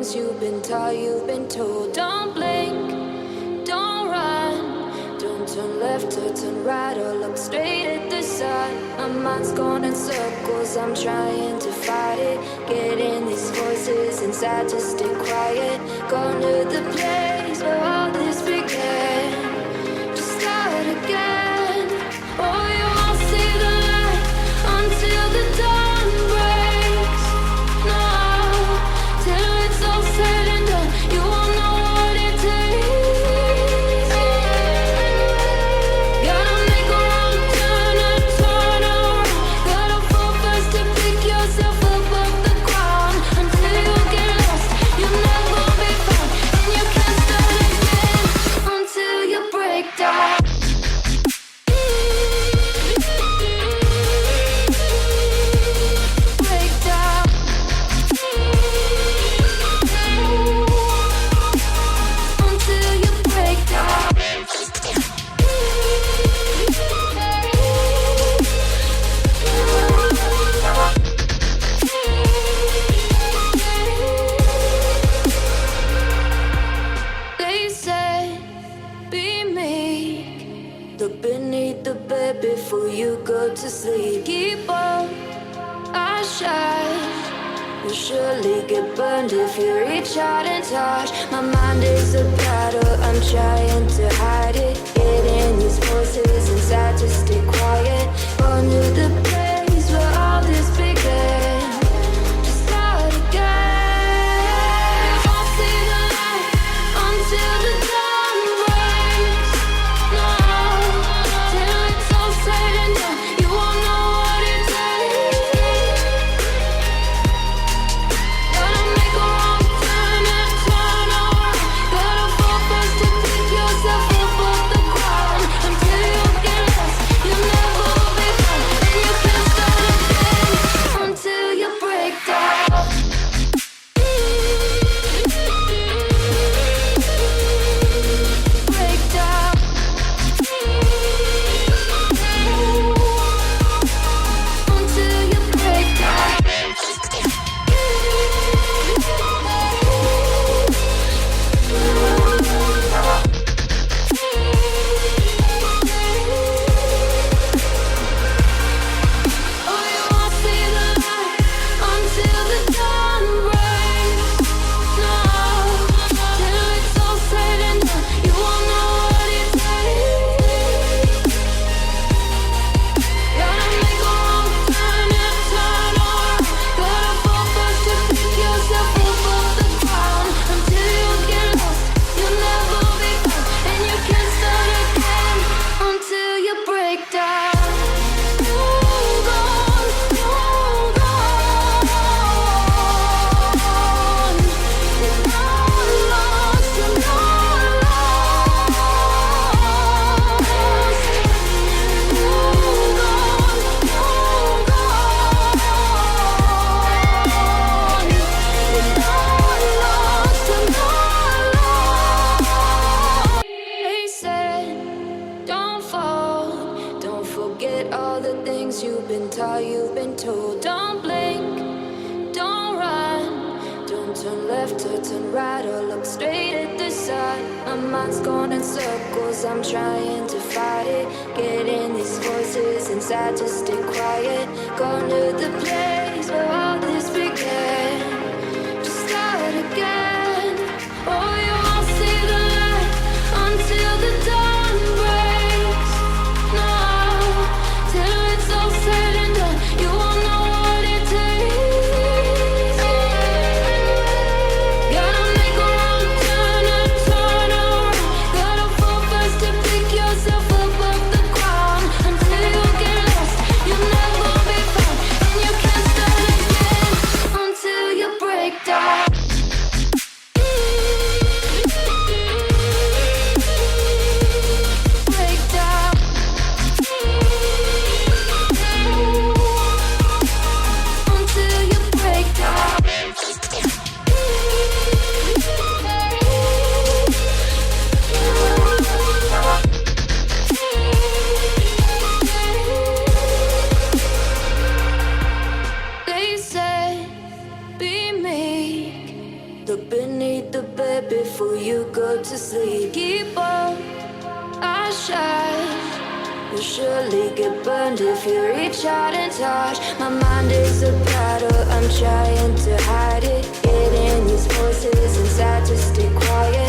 things you've been taught, you've been told. Don't blink, don't run, don't turn left or turn right or look straight at the sun. My mind's going in circles, I'm trying to fight it. Getting these voices inside to stay quiet. Going to the place where all this began. Just start again. Oh, you won't see the light until the dawn breaks. No, till it's all said and done, you won't know what it takes. Gotta make a wrong turn and turn around. Gotta fall fast to pick yourself up off the ground. Until you get lost, you'll never be found. And you can't start again until you break down. Break down. Until you break down. They said, be meek. Look beneath the bed before you go to sleep. Keep on, I shine. You'll surely get burned if you reach out and touch. My mind is a battle, I'm trying to hide it. Getting these voices inside to stay quiet. Going to the place where all this began. Just start again. You won't see the light until the dawn breaks. No, till it's all said and done, you won't know what it takes. Gotta make a wrong turn and turn around. Gotta fall fast to pick yourself up off the ground. Until you get lost, you'll never be found. And you can't start again until you break down. Break down. Until you break down. Oh, you won't see the light until the dawn breaks. No, till it's all said and done, you won't know what it takes. Gotta make a wrong turn and turn around. Gotta fall fast to pick yourself up off the ground. Until you get lost, you'll never be found. And you can't start again until you break down. Hold on, hold on. You're not lost, you're not lost. Hold on, hold on. You're not lost, you're not lost. They said, don't fall, don't forget all the things you've been taught, you've been told. Don't blink, don't run, don't turn left or turn right or look straight at the sun. My mind's going in circles, I'm trying to fight it. Getting these voices inside to stay quiet. Going to the place where all this began. Just start again. Oh, you won't see the light until the dawn breaks. No, till it's all said and done, you won't know what it takes. Gotta make a wrong turn and turn around. Gotta fall fast to pick yourself up off the ground. Until you get lost, you'll never be found. And you can't you go to sleep. Keep on, I shine. You'll surely get burned if you reach out and touch. My mind is a battle, I'm trying to hide it. Getting these voices inside to stay quiet.